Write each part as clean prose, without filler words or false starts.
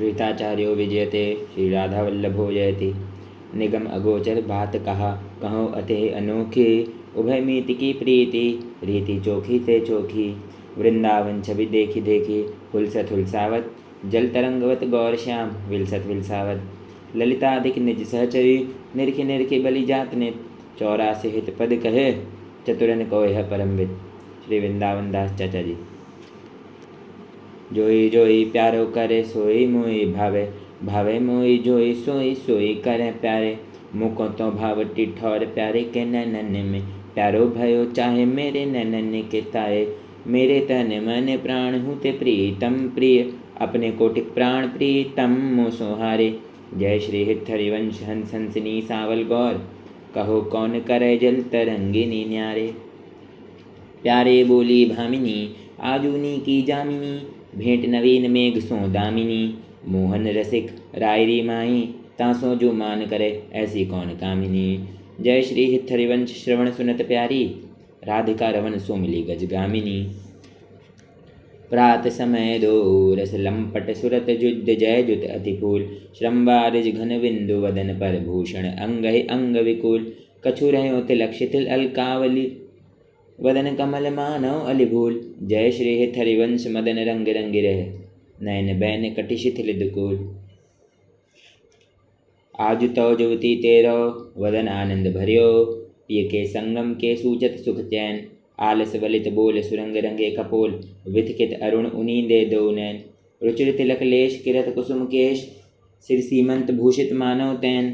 श्रीताचार्यो विजयते श्रीराधावल्लभो जयति। निगम अगोचर बात कहा कहो अते अनोखी, उभय मीत की प्रीति रीति चोखी ते चोखी। वृंदावन छवि देखी देखी हुलसत हुलसावत, जल तरंगवत गौर श्याम विलसत विलसावत। ललितादिक निज सहचरी निरखी निरखी बलि जात ने, 84 हित पद कहे चतुरन को यह परमविद। श्री वृंदावन दास चाचा जी। जोई जोई प्यारो करे सोई मोई भावे, भावे मोई जोई सोई सोई करे प्यारे। मुको तो भाव टिठौर प्यारे के नैनन में, प्यारो भयो चाहे मेरे नैनन के ताए। मेरे तन मन प्राण हूँ ते प्रीतम प्रिय, अपने कोटिक प्राण प्रीतम मो सोहारे। जय श्री हित हरिवंश हंस हंसनी सावल गौर, कहो कौन करे जल तरंगिनी न्यारे। प्यारे बोली भामिनी आजूनी की जामिनी, भेंट नवीन मेघ सो दामिनी। मोहन रसिक रायरी माही, तासों जो मान करे ऐसी कौन कामिनी। जय श्री हित हरिवंश श्रवण सुनत प्यारी, राधिका रवन सो मिली गजगामिनी। प्रात समय दो रस लंपट सुरत जुद जय जुत अति फूल। श्रमवारिज घन बिंदु वदन पर भूषण अंग अंग विकुल। कछु रहो तिलक शिथिल अलकावली, वदन कमल मानव अलिभूल। जय श्री हित हरिवंश मदन रंग रंग रह, नयन बैन कटि शिथिल दुकूल। आज तो जुवती तेरो वदन आनंद भरियो, पिय के संगम के सूचत सुख चैन। आलस वलित बोल सुरंग रंगे कपोल, विथकित अरुण उनींदे दो नैन। रुचिर तिलक लेश किरत कुसुम केश, सिर सीमंत भूषित मानव तैन।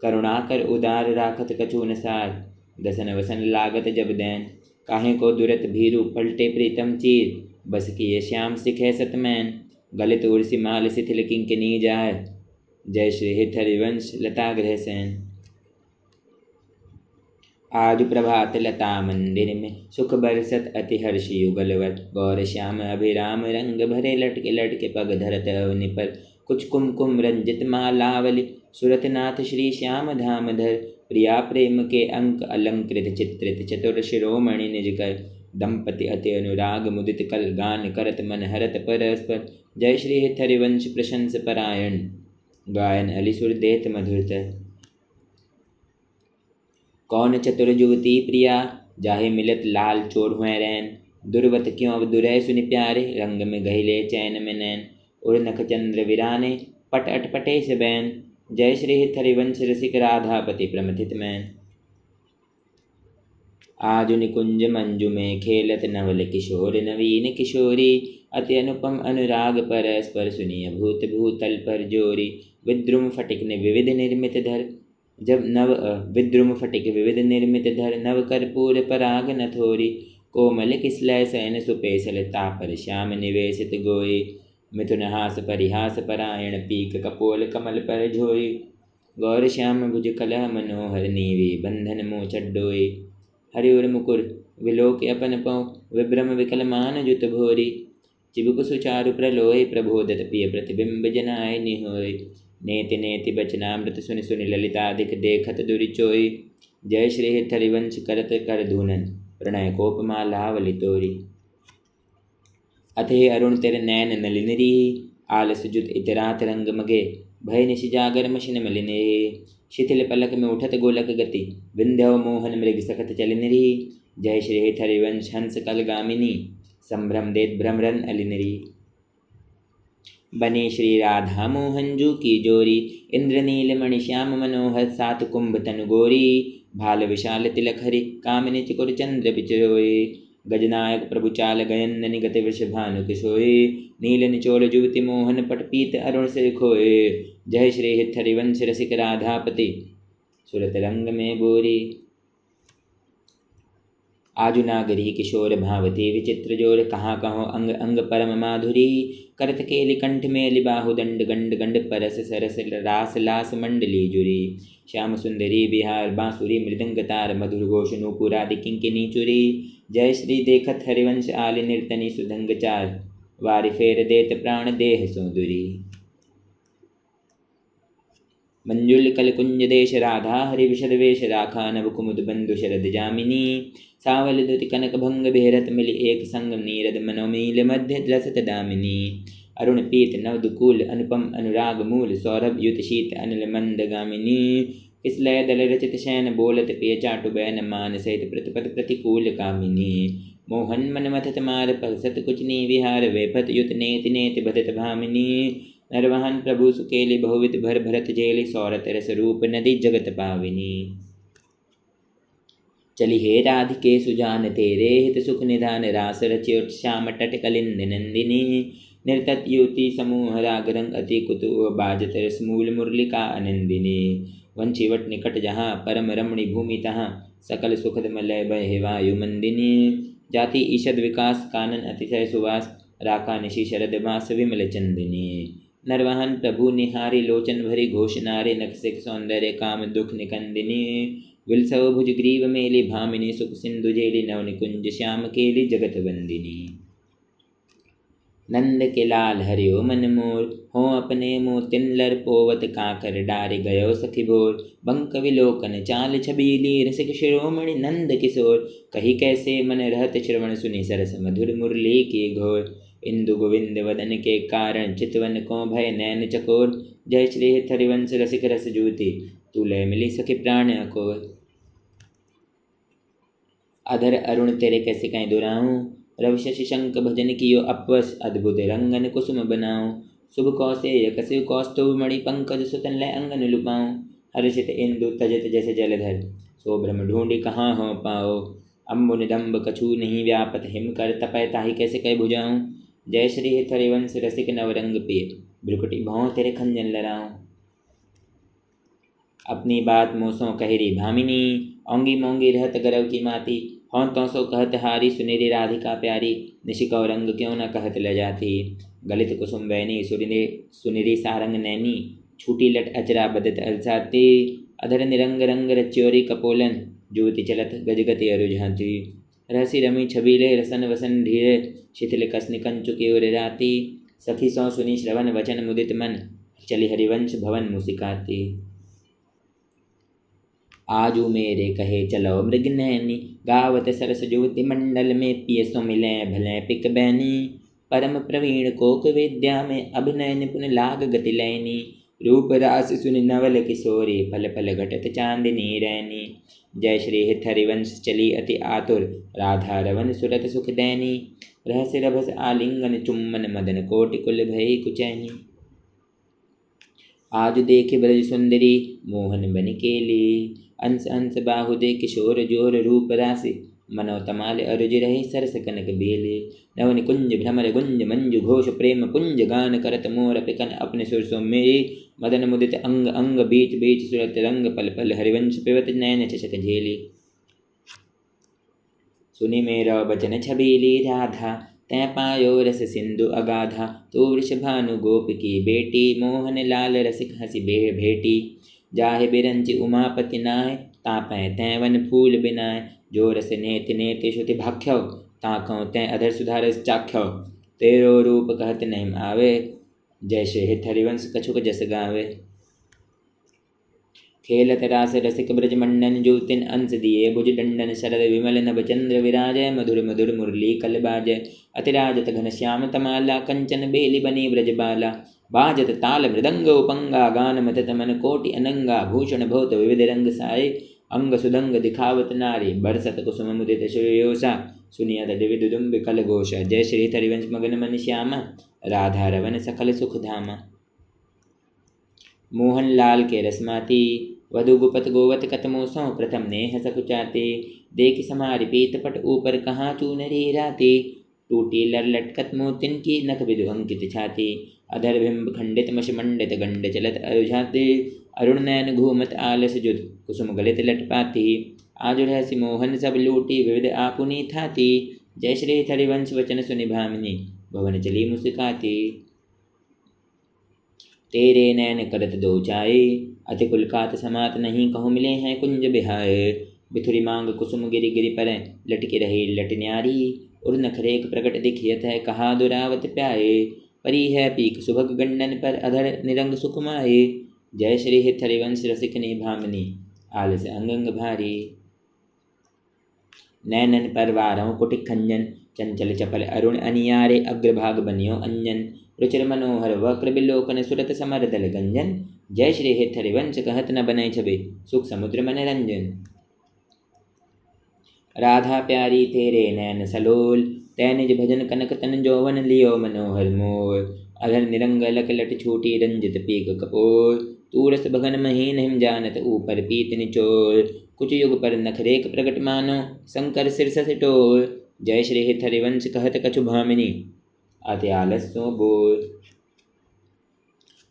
करुणाकर उदार राखत कछु न सार, दसन वसन लागत जब दैन। काहे को दुरत भीरु पलटे प्रीतम चीर, बस किए श्याम सिखे सतमैन। गलित उर्सी माल शिथिल किंकिनी जाय, जय श्री हित हरिवंश लता गृह सैन। आज प्रभात लता मंदिर में, सुख बरसत अति हर्ष युगलवत। गौर श्याम अभिराम रंग भरे, लटके लटके पग धरत अवनि पर। कुछ कुमकुम रंजित मालावली, सुरतनाथ श्री श्याम धाम धर। प्रिया प्रेम के अंक अलंकृत चित्रित, चतुर शिरोमणि निज कर। दंपति अति अनुराग मुदित कल, गान करत मन हरत परस्पर। जय श्री हित हरिवंश प्रशंस परायण, गायन अलिसुर देत मधुरतर। कौन चतुर जुवती प्रिया, जाहे मिलत लाल चोर हुए रैन। दुर्वत क्यों अब दुरै सुनि प्यारे, रंग में गहिले चैन में नैन। उर नख चंद्र विराने, पट अटपटे से बैन। जय श्री हित हरिवंश रसिक राधापति प्रमथित मैन। आज निकुंज मंजु में खेलत नवल किशोर नवीन किशोरी। अति अनुपम अनुराग परस्पर, सुनिय भूत भूतल पर जोरी। विद्रुम फटिक ने विविध निर्मित धर, जब नव विद्रुम फटिक विविध निर्मित धर। नव कर्पूर पराग नथोरी, कोमल किसलय सैन सुपेशल। तापर श्याम निवेशित गोई, मिथुन हास परिहास परायण। पीक कपोल कमल पर झोई, गौर श्याम भुज कलह मनोहर। नीवी बंधन मोह चड्डोई, हरिउर मुकुर विलोक अपन पौ। विभ्रम विकल मान जुत भोरी, चिबुक सुचारु प्रलोय। प्रबोधत पिय प्रतिबिंब जनाय निहोय। नेति नेति बचनामृत सुनि सुनि, ललितादिक देखत दुरिचोई। जय श्री हित हरिवंश करत कर धूनन, प्रणय कोपमालावली तोरी। अथे अरुण तेरे नैन नलिनरी, आलस जुत इतरात रंग मगे। भय निशि जागर मशिन मलिने, शिथिल पलक में उठत गोलक गति। विंध्यव मोहन मृग सखत चलिनरी, जय श्री हित हरिवंश हंस कल गामिनी। संभ्रम देत भ्रमरन अलिनरी, बने श्री राधा मोहन जू की जोरी। इंद्रनील मणि श्याम मनोहर, सात कुंभ तनु गोरी। भाल विशाल तिलक हरि, कामिनी चकोर चंद्र बिचरोई। गजनायक प्रभु चाल गयन गति वृषभानु किशोई। नील निचोल जुवति मोहन, पट पीत अरुण से खोए। जय श्री हित हरिवंश रसिक राधापति, सुरत रंग में बोरी। आजु नागरी किशोर भावती, विचित्र जोर कहाँ कहो अंग अंग परम माधुरी। करत केलि कंठ मेलि बाहु दंड, गंड गंड परस सरस रास लास मंडली जुरी। श्याम सुंदरी बिहार बांसुरी, मृदंग तार मधुर घोष नूपुरादि किंकिनी चुरी। जय श्री देखत हरिवंश आलि निर्तनी सुधंग चार। वारि फेर देत प्राण देह सोदुरी। मंजुल कल कुंज देश राधा, हरि विशद वेश राखा। नव कुमुद बंधु शरद जामिनी, सावल दुति कनक भंग भेरत मिलि एक संग। नीरद मनोमील मध्य लसत दामिनी, अरुण पीत नवदुकूल अनुपम अनुराग मूल सौरभ युत शीत अनिल मंदगामिनी किसलय दल रचित शयन बोलत पिय चाटु बैन मान सहित प्रतिपद प्रतिकूल कामिनी मोहन मन मथत मार पसत कुचनी विहार वेफत युत नेति नेति बदत भामिनी नरवाहन प्रभु सुकेली बहुवित भर भरत जेली सौरत रस रूप नदी जगत पाविनी चली हे राधिके सुजान तेरे हित सुख निधान रास रच्योट श्याम तट कलिंद नंदिनी निर्तत युति समूह राग रंग अति कुतु बाजत रस मूल मुरलिका आनंदिनी वंशीवट निकट जहाँ परम रमणी भूमि तहाँ सकल सुखद मलय बहे वायु मंदिनी जाति ईषद विकास कानन अतिशय सुवास राका निशि शरद मास विमल चंदिनी नरवाहन प्रभु निहारी लोचन भरी घोष नारे नक्सिक सौंदर्य काम दुख निकंदिनी विलसव भुज ग्रीव मेली भामिनी सुख सिंधु जेली नव निकुंज श्याम केली जगत वंदिनी नंद के लाल हरियो मन मोर हो अपने मोतिन लर पोवत काकर डारे गयो सखी भोर बंक विलोकन चाल छबीली रसिक शिरोमणि नंद किशोर कही कैसे मन रहत श्रवण सुनि सरस मधुर मुरली की घोर इंदु गोविंद वदन के कारण चितवन को भय नैन चकोर जय श्री हरिवंश रसिक रस जूति तू लय मिली सखी प्राण अकोर अधर अरुण तेरे कैसे कहीं दुराऊं रवि शशि शंक भजन कियो अपवश अद्भुत रंगन कुसुम बनाऊं शुभ कौशेय कसिव कौस्तुभ मणि पंकज सुतन लय अंगन लुपाऊं हर्षित इंदु तजत जैसे जलधर सो भ्रम ढूंढी कहाँ हो पाओ अम्बु निदम्ब कछु नहीं व्यापत हिम कर तपय ताहि कैसे कह बुझाऊं जय श्री हरिवंश रसिक नवरंग पिय भ्रुकुटी भौं तेरे खंजन लड़ाऊं अपनी बात मोसों कहरी भामिनी औंगी मोंगी रहत गरव की माती हौं तो सो कहत हारी सुनेरी राधिका प्यारी निशिका रंग क्यों न कहत ल जाती गलित कुसुम बैनी सुनिरी सारंग नैनी छूटी लट अचरा बदत अलसाती अधर निरंग रंग रच्योरी कपोलन ज्योति चलत गजगति अरुझाती रहसी रमी छबीले रसन वसन धीरे शिथिल कसनि कंचुकी उर राती सखी सौ सुनी श्रवण वचन मुदित मन चली हरिवंश भवन मुसिकाती आजू मेरे कहे चलो मृग नैनी गावत सरस ज्योति मंडल में पिय सो मिले भले पिक बैनी परम प्रवीण कोक विद्या में अभिनय निपुण लाग गति लैनी रूप रास सुनि नवल किशोरी फल फल घटत चांदनी रैनी जय श्री हरिवंश चली अति आतुर राधा रवन सुरत सुख दैनी रहस्य रभस आलिंगन चुम्बन मदन कोटि कुल भई कुचैनी आज देख ब्रज सुंदरी मोहन बन केली अंश अंश बाहुदे किशोर जोर रूप राशि मनो तमाल अरुज रहे सरस कनक बेले नवन कुंज भ्रमर गुंज मंजु घोष प्रेम पुंज गान करत मोर पिकन अपने सुरसों मेरी मदन मुदित अंग अंग बीच बीच सुरत रंग पल पल हरिवंश पिबत नैन चषक झेली सुनि मेरा बचन छबीली राधा तै पायो रस सिंधु अगाधा तो वृषभानु गोप की बेटी मोहन लाल रसिक हंसी भेटी जाहे बिरंचि उमापति नाय तापै तै वन फूल बिनाय जो रस नेति नेति श्रुति भाख्यौ ताकौ तै अधर सुधारस चाख्यौ तेरो रूप कहत नहीं आवे जय श्री हरिवंश कछुक जस गावे खेलत रास रसिक ब्रज मंडन ज्योतिन अंश दिए भुज दंडन शरद विमल नभ चंद्र विराजय मधुर मधुर मुरली कल बाजय अतिराजत घन श्याम तमाला कंचन बेली बनी ब्रज बाला बाजत ताल मृदंग उपंगा गान मथत मन कोटि अनंगा भूषण बहुत विविध रंग साये अंग सुदंग दिखावत नारी बरसत कुसुम मुदित श्रेयोसा सुनियत दिविद दुम्ब कल घोषा जय श्री हरिवंश मगन मन श्यामा राधा रवन सकल सुख धामा मोहन लाल के रसमाती वधु गुपत गोवत कतमोसों प्रथम नेह सकुचाते देख समारि पीत पट ऊपर कहाँ चूनरी राते टूटी लर लटकत मोतिन की नख विदु अंकित छाती अधर बिंब खंडित मश मंडित गंड चलत अरुझाते अरुण नयन घूमत आलस जुद कुसुम गलित लट पाती आज रहसी मोहन सब लूटी विविध आपुनी थाती जय श्री हरिवंश वचन सुनि भामिनी भवन चली मुस्काती तेरे नैन करत दो चाये अति कुलकात समात नहीं कहूँ मिले हैं कुंज बिहाय बिथुरी मांग कुसुम गिरि गिरि पर लटकी रही लट न्यारी उर नखरेक प्रकट दिखियत है कहा दुरावत प्याये परी है पीक सुभग गंडन पर अधर निरंग सुकुमाये जय श्री हरिवंश रसिकनी भामिनी आलस अंगंग भारी नैनन पर वारों कुटिक खंजन चंचल चपल अरुण अनियारे अग्रभाग बनियो अंजन रुचिर मनोहर वक्र बिलोकन सुरत समर दल गंजन। जय श्री हित हरिवंश कहत न बनय छबे सुख समुद्र मन रंजन। राधा प्यारी तेरे नैन सलोल तै निज भजन कनक तन जौवन लियो मनोहर मोर। अधर निरंग लक लट छूटी रंजित पीक कपोर। तूरस भगन महीन हिम जानत ऊपर पीत निचोर। कुछ युग पर नखरेक प्रगट मानो शंकर सिरसस टोर। जय श्री हित हरिवंश कहत कछु भामिनी अति आलस्यो बोर।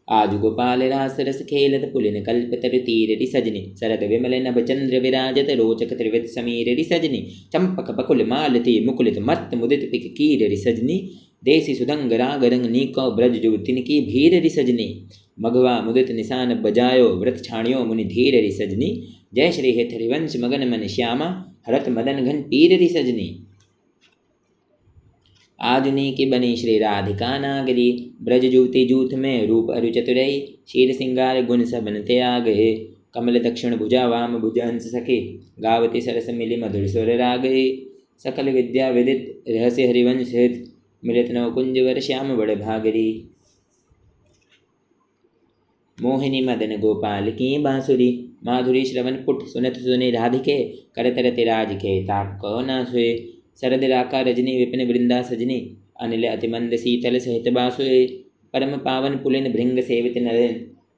आज गोपाल रास रस खेलत पुलिन कल्प तरु तीर सजनी। शरद विमल नभ चंद्र विराजत रोचक त्रिविध समीर सजनी। चंपक बकुल मालती मुकुलित मत्त मुदित पिक कीर सजनी। देसी सुदंग राग रंग नीको ब्रज जुतिन की भीर सजनी। मघवा मुदित निशान बजायो व्रत छाणियो मुनि धीर सजनी। जय श्री हित हरिवंश मगन मन श्यामा हरत मदन घन पीर सजनी। आजुनी की बनी श्री राधिका नागरी। ब्रज जूति जूथ में रूप अरु चतुरई। शीर सिंगार गुण सबन त्यागे। कमल दक्षिण भुजा वाम भुज हंस सखी। गावती सरस मिली मधुर स्वर रागे। सकल विद्या विदित रहस्य हरिवंश हित। मिलित नव कुंज वर श्याम बड़ भागरी। मोहिनी मदन गोपाल की बांसुरी। माधुरी श्रवण पुट सुनत सुनि राधिके। करत रति राज के ताप को ना सुए। शरद राका रजनी विपिन वृंदा सजनी। अनिल अतिमंद शीतल सहित बासुए। परम पावन पुलिन भृंग सेवित नरेन।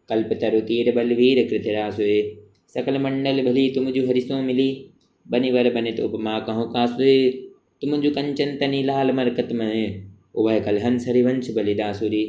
कल्प तरु तीर बलवीर कृत रासुए। सकल मंडल भली तुम जु हरिसो मिली। बनि वर बनित उपमा कहो कासुए। तुम जु कंचन तनि लाल मरकत में। उभय कलहंस हरिवंश बलिदासुरी।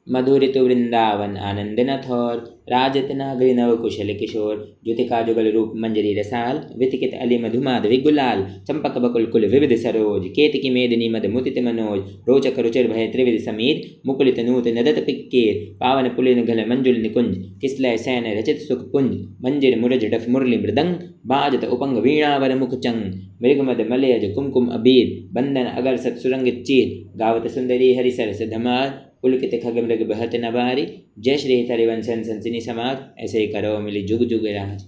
मधुरित वृंदावन आनंद न थौर। राजत नागरी नव कुशल किशोर। ज्योतिका जुगल रूप मंजरी रसाल। वितकित अली मधु माधवी गुलाल। चंपक बकुल कुल विविध सरोज। केतकी मेदिनी मद मुदित मनोज। रोचक रुचिर भय त्रिविध समीर। मुकुलित नूत नदत पिक्कीर। पावन पुलिन घल मंजुल निकुंज। किसलय सैन रचित सुख पुंज। मंजिर मुरज डफ मुरली मृदंग। बाजत उपंग वीणावर मुख चंग। मृगमद मलयज कुमकुम अबीर। बंदन अगर सत सुरंगित चीर। गावत सुंदरी हरि सरस धमार। पुलकित खग मृग बहत नवारी। जय श्री हरिवंशन संसिनी समाज। ऐसे करो मिली जुग जुग राज।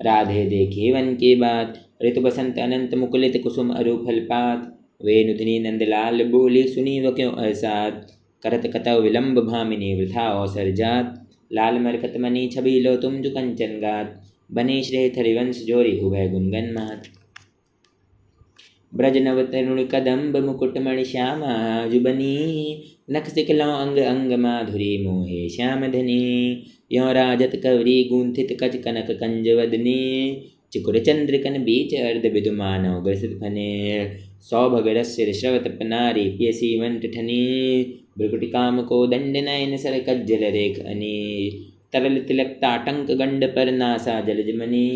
राधे देखी वन की बात। ऋतु बसंत अनंत मुकुलित कुसुम अरु फल पात। वेनुधनी नंदलाल बोली सुनी व क्यों असाद। करत कतव विलंब भामिनी वृथा अवसर जात। लाल मरकत मनी छबी लो तुम जु कंचन गात। बनी श्री हरिवंश जोरी उभय गुनगन मात। ब्रज नव तरुण कदम्ब मुकुट मणि श्यामा जुबनी। नख सिकलों अंग अंग माधुरी मोहे श्याम धनी। यों राजत कवरी गुंथित कच कनक कंज वदनी। चिकुर चंद्रकन बीच अर्ध बिदु मानव ग्रसित फने। सौभग रस्य श्रवत पनारी पियसी वंट ठनी। भ्रुकुटि काम को दंड नयन सर कज्जल रेख अनी। तरल तिलक ताटंक गंड पर नासा जलज मनी।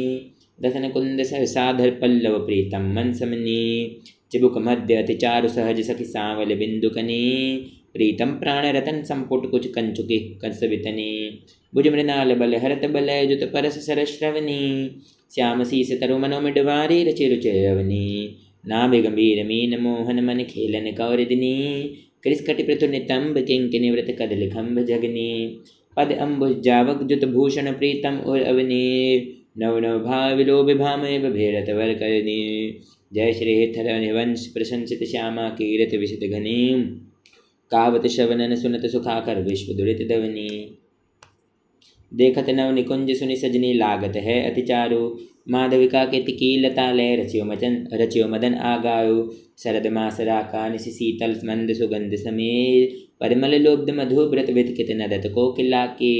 दसन कुंद साधर पल्लव प्रीतम मन समनी। चिबुक मध्य अति चारु सहज सखी सांवल बिंदुकनी। प्रीतम प्राण रतन संपुट कुछ कंचुकी कंसवितनी। भुज मृणाल बल हरत बलय जुत परस सर श्रवनी। श्याम शीस तरु मनो मिडवारी रचि रुचि रवनी। नाभि गंभीर मीन मोहन मन खेलन कौरदिनी। कृष्कटि पृथु नितंब किंकिनी व्रत कदल खंभ जगनी। पद अम्बुज जावक जुत भूषण प्रीतम और अवनी। नव नव भाव विलोभ भामय भेरत वर करनी। जय श्री हरिवंश प्रशंसित श्यामा कीरत विशद घनी। कावत श्रवणन सुनत सुखाकर विश्व दुरित दवनी। देखत नव निकुंज सुनि सजनी लागत है अति चारु। माधविका के तिकीलता लय रचियो मदन आगायो। शरद मास राका निशि शीतल मंद सुगंध समीर। परिमल लोब्ध मधु व्रत वितकित नदत कोकिला के।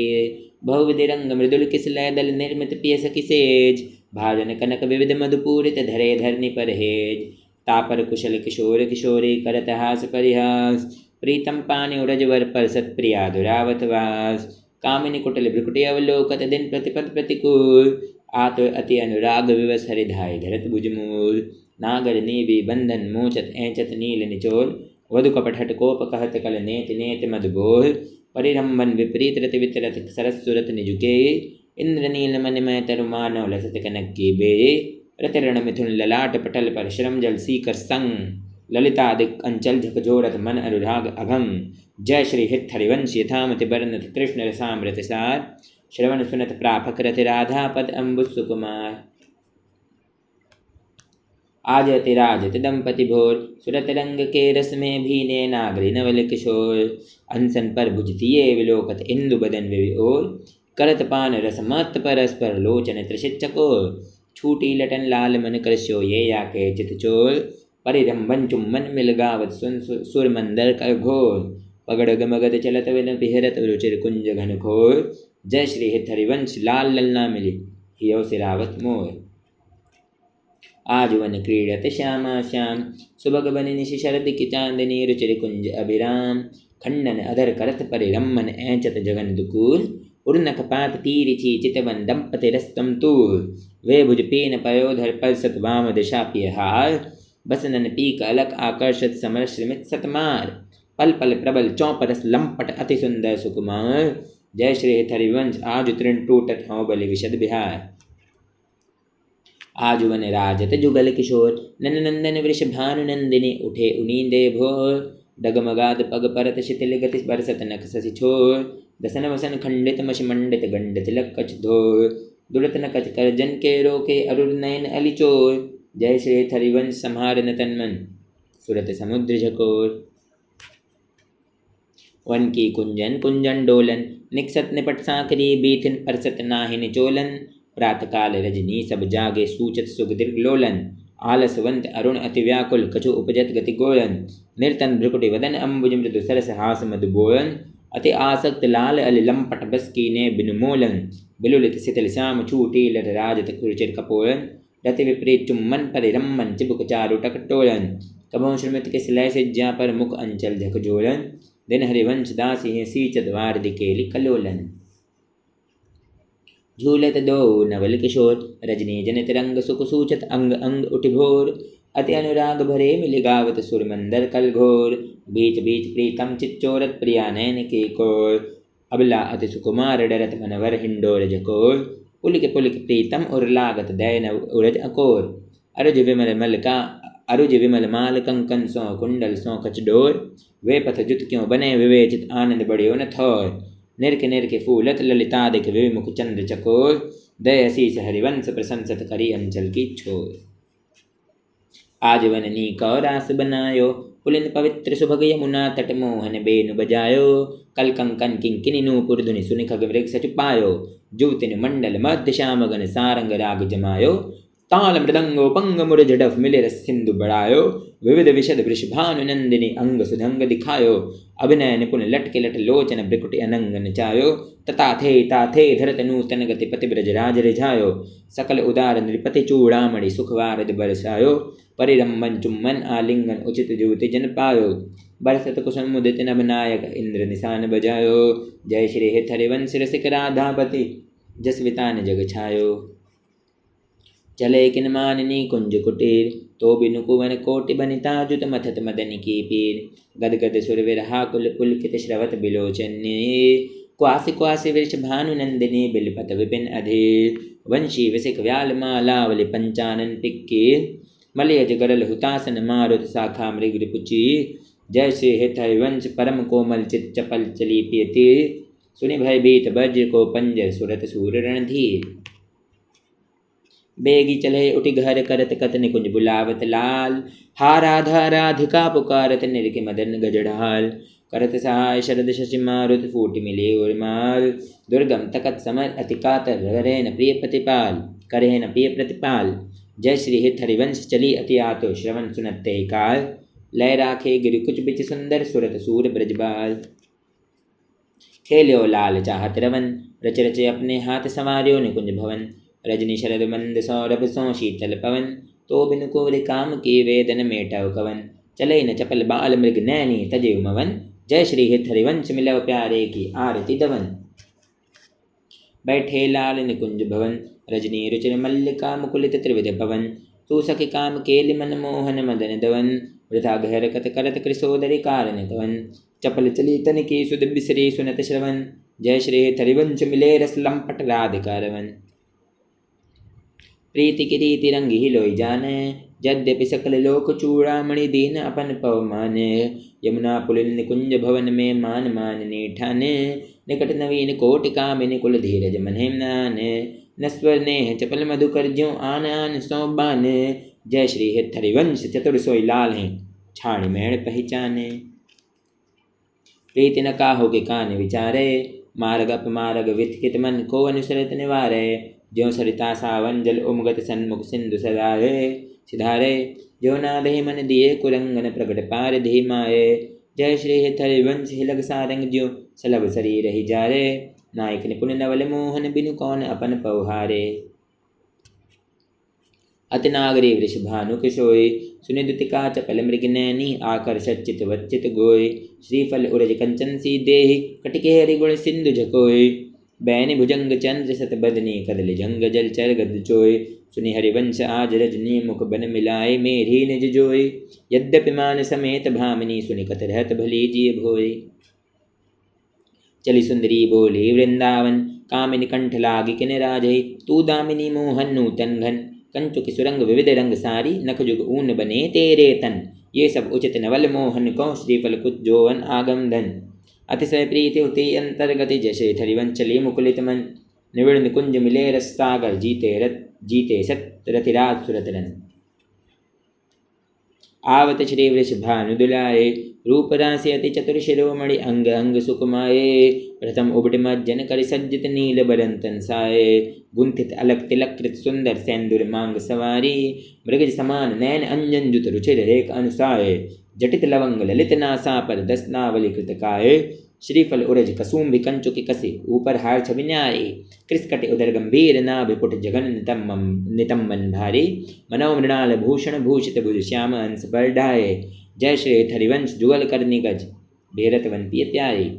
बहुविधि रंग मृदुल किसलय दल निर्मित पिय सखी सेज। भाजन कनक विविध मधुपूरित धरे धरनी परहेज। तापर कुशल किशोर किशोरी करत हास परिहास। प्रीतम पानि उरजवर पर सत्प्रिया दुरावत वास। कामिनी कुटल भ्रुकुटि अवलोकत दिन प्रतिपद प्रतिकूल। आतुर अति अनुराग विवश हरिधाय धरत भुजमूल। नागर नीवि बंधन मोचत ऐंचत नील निचोल। वधु कपट हट कोप कहत कल नेत नेत मधुबोल। परिरंभन विपरीत रति वितरत सरस सुरत निजुके। इंद्र नील मन में तरु मानव लसत कनक की बे। रतिरण मिथुन ललाट पटल पर श्रम जल सीकर संग। ललितादिक अंचल झकझोरत मन अनुराग अभम। जय श्री हित हरिवंश यथामति बरनत कृष्ण रसामृत सार। श्रवण सुनत प्रापक रति राधा पद अम्बुज सुकुमार। आज अति राजत दंपति भोर, सुरत रंग के रस में भीने नागरी नवल किशोर। अनसन पर भुजतिये विलोकत इंदु बदन विओर, करत पान रस मत परस्पर लोचन त्रिषित चकोर। छूटी लटन लाल मन करस्यो ये या के चित चोर, परिरंभन चुम्बन मिल गावत सुन सुर मंदर कर घोर। पगड़ मगध चलत विन पिहरत रुचिर कुंज घन घोर, जय श्री हित हरिवंश लाल ललना मिली हियो सिरावत मोर। आज वन क्रीडत श्यामा श्याम, सुबग बनि निशि शरद की चांदनी रुचिर कुंज अभिराम। खंडन अधर करत परिरम्मन ऐंचत जगन दुकूल, उर्नक पात तीरिछि चितवन दंपति रस्तम तूल। वे भुज पीन पयोधर पलसत वाम दिशा पियहार, बसनन पीक अलक आकर्षत समर श्रमित सतमार। पल पल प्रबल चौपरस लंपट अति सुंदर सुकुमार, जय श्री हरिवंश आज तृण टूटत हौ बलि विशद बिहार। आज वन राजत जुगल किशोर, नन नंदन वृष भानु नंदिनी उठे उनींदे भोर। डगमगाद पग परत शिथिल गति बरसत नख शशि छोर, दसन वसन खंडित मश मंडित गंडित लक कछ धोर। दुरत न कच कर जन के रोके अरुर नयन अली चोर, जय श्री हरिवंश संहार न तन मन सुरत समुद्र झकोर। वन की कुंजन कुंजन डोलन, निकसत निपट सांकरी बीथिन परसत नाहिन चोलन। प्रात काल रजनी सब जागे सूचत सुख दीर्घलोलन, आलसवंत अरुण अति व्याकुल कछु उपजत गति गोलन। निर्तन भ्रुकुटि वदन अम्बुज मृदु सरस हास मधु बोलन, अति आसक्त लाल अली लंपट बस कीने बिनु मोलन। बिलुलित सितिल श्याम छूटी लट राजत रुचिर कपोलन, रति विपरीत चुम्बन परिरम्मन चिबुक चारु टकटोलन। कबों श्रमित के सिलय से ज्या पर मुख अंचल झकझोलन, दिन हरिवंश दासी सीचत वार दिकेलि कलोलन। झूलत दो नवल किशोर, रजनी जनित रंग सुख सूचत अंग अंग उठि भोर। अति अनुराग भरे मिलि गावत सुर मंदर कल घोर, बीच बीच प्रीतम चिच्चोरत प्रिया नैन के कोर। अबला अति सुकुमार डरत मनवर हिंडोर जकोर, पुलिक प्रीतम उर लागत दैन उरज अकोर। अरुज विमल माल कंकन सौ कुंडल सौ कचडोर, वे पथ जुत क्यों बने विवेचित आनंद बढ़ियो न थोर। निरके फूलत ललितादिक विमुख चंद्र चकोर, दय शीस हरिवंश प्रशंसत करी अंचल की छोर। आज वननी कौरास बनायो, पुलिन पवित्र सुभग यमुना तट मोहन बेनु बजायो। कल कंकन किंकिनी नूपुर धुनि सुनि खग मृग सचु पायो, जुवतिन मंडल मध्य श्याम गन सारंग राग जमायो। ताल मृदंगो पंग मुरज डफ मिले रस सिंधु बढ़ायो, विविध विशद वृषभानु नंदिनी अंग सुधंग दिखायो। अभिनय निपुण लटके लट लोचन ब्रिकुटि अनंग नचायो, तथा थे धरत नूतन गति पति ब्रज राज रिझायो। सकल उदार नृपति चूड़ामणि सुखवारद बरसायो, परिरम्भन चुम्बन आलिंगन उचित जुवति जन पायो। बरसत कुसुम मुदित नभ नायक इंद्र निशान बजायो, जय श्री हित हरिवंश रसिक राधापति जसवितान जग छायो। चले किन माननी कुंज कुटीर, तो बिनु कुवन कोटि बनिता जुत मथत मदन की पीर। गदगद सुर विरहा कुल पुलकित श्रवत बिलोचनी, क्वासि क्वासि वृष भानु नंदिनी बिलपत विपिन अधीर। वंशी विसिक व्याल मालावली पंचानन पिक्की, मलयज गरल हुतासन मारुत शाखा मृग रिपुची। जय श्री हित हरिवंश परम कोमल चित चपल चली पियती, सुनि भयभीत वज्र को पंजर सुरत सूर रणधीर। बेगी चले उठि घर करत कत निकुंज बुलावत लाल, हा राधा राधिका पुकारत निरके मदन गजढ़ाल। करत सहाय शरद शशि मारुत फूट मिले उर्माल, दुर्गम तकत समर अति कातर करे न प्रिय प्रतिपाल, करे न प्रिय प्रतिपाल। जय श्री हित हरिवंश चली अति आतो श्रवण सुनत ते काल, लय राखे गिरि कुछ बिच सुंदर सुरत सूर ब्रजबाल। खेल्यो लाल चाहत रवन, रच रचे अपने हाथ संवार्यो निकुंज भवन। रजनी शरद मंद सौरभ सौ शीतल पवन, तो बिनु कोर काम के वेदन मेटव कवन। चले न चपल बाल मृग नैनी तजे मवन, जय श्री हित हरिवंश मिलव प्यारे की आरती दवन। बैठे लाल निकुंज भवन, रजनी रुचिर मल्लिका मुकुलित त्रिविध पवन। तू सखि काम केलि मन मोहन मदन दवन, वृथा गहर कत करत कृशोदरि कारण कवन। चपल चली तन की सुध बिसरी सुनत श्रवण, जय श्री हित हरिवंश मिले रस लंपट राधिका रवन। प्रीति की रीति रंग ही लोई जाने, यद्यपि सकल लोक चूड़ामणि दीन अपन पवमाने। यमुना पुलिन निकुंज भवन में मान माननी ठाने, निकट नवीन कोटि कामिनी कुल धीरज मन्हेम नाने। नस्वर ने चपल मधुकर ज्यों आन आन सौ बाने, जय श्री हित हरिवंश चतुर सोई लाल हैं, छाण मेण पहचाने। प्रीति न काहो के कान विचारे, मार्ग अपमार्ग वितकित मन को अनुसरत निवारे। ज्यों सरिता सावन जल उमगत सन्मुख सिंधु सदारे सिधारे। जो नादहि मन दिए कुरंगन प्रगट पार धी माए। जय श्री हित हरिवंश हिलग सारंग ज्यों सलभ शरीर ही जारे। नायक निपुण नवल मोहन बिनु कौन अपन पौहारे। अति नागरी वृषभानु किशोई, सुनि दुतिका चपल मृग नैनी आकर्षत चित वच्चित गोय। श्रीफल उरज कंचन सी देहि, कटिके हरिगुण सिंधु झकोय। बैनि भुजंग चंद्र सत बदनी कदल जंग जल चर गद चोय। सुनि हरिवंश आज रजनी मुख बन मिलाए मेरी निज जोय। यद्यपि मान समेत भामिनी सुनि कत रहत भली जिय भोय। चली सुंदरी बोली वृंदावन, कामिनी कंठ लागी किन राजै। तू दामिनी मोहन नूतन घन, कंचु की सुरंग विविध रंग सारी। नख जुग ऊन बने तेरे तन, ये सब उचित नवल मोहन को। श्रीफल कुच जोवन आगम धन, अतिशय प्रीति होती अंतर्गति। जैसे हरिवंश चली मुकुलित मन, निविड़ निकुंज मिले रस सागर। जीते सत रतिराज सुरतरन। आवत श्री वृषभानु दुलाए, रूप राशि अति चतुर शिरोमणि। अंग अंग सुकुमाए, प्रथम उबट मज्जन कर सज्जित नील बरंतन साए। गुंथित अलक तिलक कृत सुंदर सेंदुर मांग सवारी। मृगज समान नैन अंजन जुत रुचिर रेख अनुसाय। जटित लवंग ललित नासा पर दस नावली कृत काय। श्रीफल उरज कसुम्भि कंचुकी कसे, ऊपर हार छवि न्यारी। कृष्कटि उदर गंभीर नाभि पुट जगन नितंबन भारी। मनो मृणाल भूषण भूषित भुज श्याम अंश पर ढाए। जय श्री हरिवंश जुगल करनी गज, भेरत वन पिय प्यारी।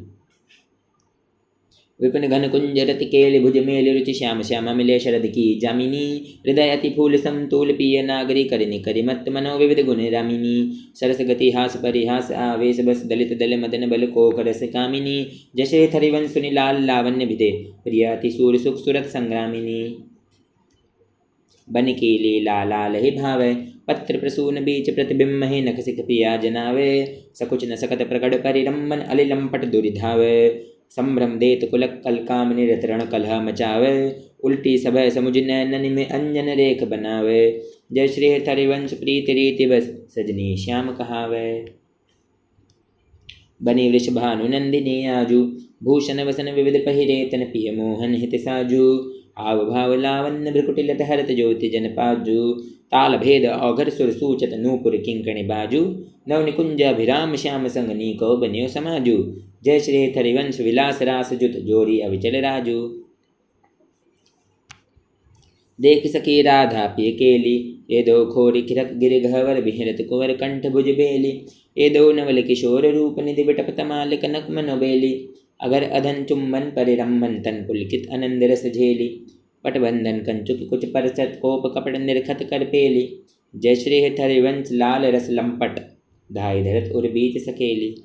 विपिन घन कुंज रति केलि भुज मेल रुचि। श्याम श्यामा मिले शरद की जामिनी। हृदय अति फूल समतूल पिय नागरी करिनि करिमत। मनो विविध गुण रामिनी। सरस गति हास परिहास आवेश बस दलित दल मदन बल कोक रस कामिनी। जैसे हरिवंश सुनि लाल लावण्य भिदे, प्रिय अति सूर सुख सुरत संग्रामिनी। बन की लीला लाल ही भावे, पत्र प्रसून बीच प्रतिबिंब ही। नख सिख पिया जनावे, सकुच न सकत प्रकट परिरंबन। अलिलंपट दुरिधावे, संभ्रम देत कुलक कल कामनि रतरण कलह मचावे। उल्टी सभय समुझ नैनन में अंजन रेख बनावे। जय श्री हरिवंश प्रीति रीति बस, सजनी श्याम कहावे। बनी वृषभानु नंदिनी आजू, भूषण वसन विविध पहिरे। तन पिय मोहन हित साजू, आव भाव लावण्य भ्रकुटि लट हरत ज्योति जन पाजू। ताल भेद औघर सुर सूचत नूपुर किंकणि बाजू। नव निकुंज अभिराम श्याम संग नीको बन्यो समाजू। जय श्री हरिवंश विलास रास जुत, जोरी अविचल राजू। देख सखी राधा पिय केली, ये दो खोरी खिरक गिर गहवर। बिहरत कुंवर कंठ भुज बेली, ये दो नवल किशोर रूप। निधि बिटप तमाल कनक मनोबेली। अगर अधन चुम्बन परिरंभन, तन पुलकित आनंद रस झेली। पटबंधन कंचुक कुछ परसत, कोप कपट निरखत कर पेली। जय श्री हरिवंश लाल रस लंपट, धाई धरत उर बीच सकेली।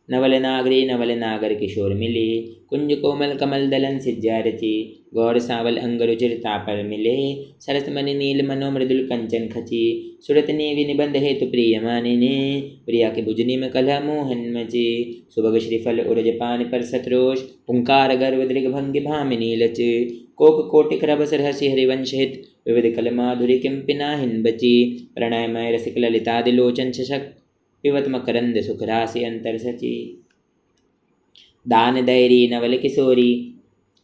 नवल नागरी नवल नागर किशोर मिली, कुंज कोमल कमल दलन सिज्जा रची। गौर सावल अंग रुचिर तापर मिले, सरस मणि नील मनो मृदुल कंचन खची। सुरत नेवि निबंध हेतु प्रिय मानिने, प्रिया के भुजनी में कलह मोहन मची। सुभग श्रीफल उरज पान पर सतरोष, पुंकार गर्व दृग भंगि भामिनी लच। कोक कोटिक रभस रहसि हरिवंश हित, विविध कल माधुरी किंपि नाहिन बची। प्रणयमय रसिक ललितादि लोचन शशक, पिबत मकरंद सुख राशि अंतर सची। दान दैरी नवल किशोरी,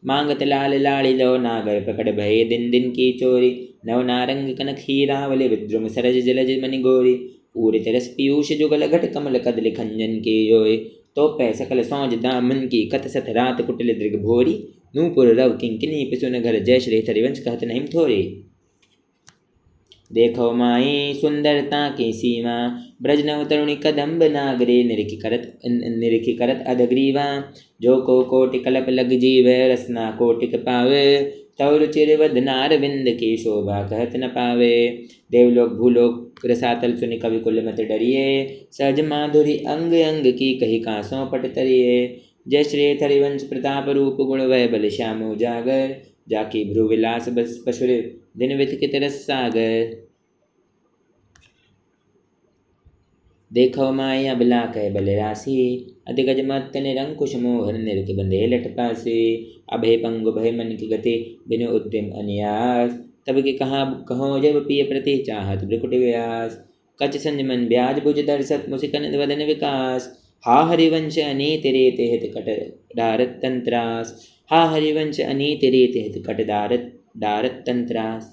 मांगत लाल लाड़ी। लो नागर प्रकट भय दिन दिन की चोरी। नव नारंग कनक हीरावली, विद्रुम सरज जलज मणि गोरी। पूरित रस पीयूष जुगल घट कमल कदल खंजन के योय। तो पै सकल सौज दामन की, कत सत रात कुटिल दृग भोरी। नूपुर रव किंकिनी पिसुन घर, जय श्री हरिवंश कहत नहीं थोरी। देखो माई सुंदरता की सीमा, ब्रज नव तरुणी कदम्ब नागरी। निरखी करत अधग्रीवा, जो को कोटि कलप लग जीवे। रसना कोटिक पावे, तव रुचिर वदनार विंद की शोभा कहत न पावे। देवलोक भूलोक रसातल सुनि कवि कुल मत डरिए। सहज माधुरी अंग अंग की, कही कांसों पट तरिए। जय श्री हरिवंश प्रताप रूप गुण वै बल श्याम उजागर। जाकी भ्रु विलास बस पशुर, दिन वितकित रस सागर। देखो माई अबला कह बल राशि, अधिगज मत निरंकुश मोहन। निरख बंधे लट पासे, अभय पंगु भय मन की गति। बिनु उद्यम अनियास, तब के कहाँ कहो जब पिय प्रति चाहत ब्रिकुट व्यास। कच संजमन ब्याज भुज दर्शत मुसिकन वदन विकास। हा हरिवंश अनीति रेत हित कट डारत तंत्रास। हा हरिवंश अनीति रेत हित कट डारत तंत्रास।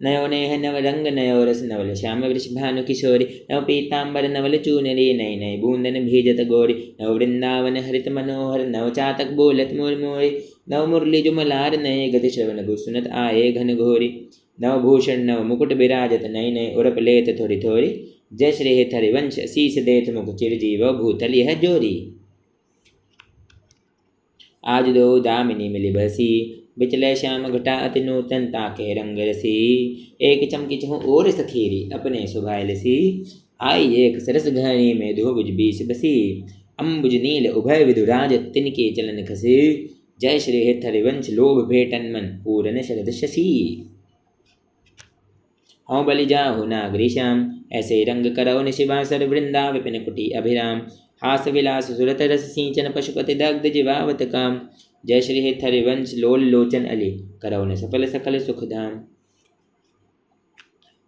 नयो नेह नव रंग नयो रस नवल श्याम वृष भानु किशोरी। नव पीताम्बर नवल चूनरी नई नई बूंदन भीजत गोरी। नव वृंदावन हरित मनोहर नव चातक बोलत मुरमोरी। नव मुरली जुमलार नये गति श्रवण सुनत आए घन घोरी। नव भूषण नव मुकुट विराजत नई नई उरप लेत थोरी थोरी। जय श्री हरिवंश शीस देत मुख चिरजीव भूतल यह जोरी। आज दो दामिनी मिली बसी बिचले श्याम घटा अति नूतन ताके रंग रसी। एक चमकी चहु और सखीरी अपने सुभायल सी। आई एक सरस घड़ी में दो भुज बीस बसी। अम्बुज नील उभय विधुराज तिनके चलन खसी। जय श्री हरिवंश लोभ भेटन मन पूरन शरद शशि। हौं बलि जाहु नागरी श्याम ऐसे रंग करौ निशिवासर वृंदा विपिन कुटी अभिराम। हास विलास सुरत रस सिंचन पशुपति दग्ध जीवावत काम। जय श्री हरिवंश लोल लोचन अली करौ न सफल सकल सुख धाम।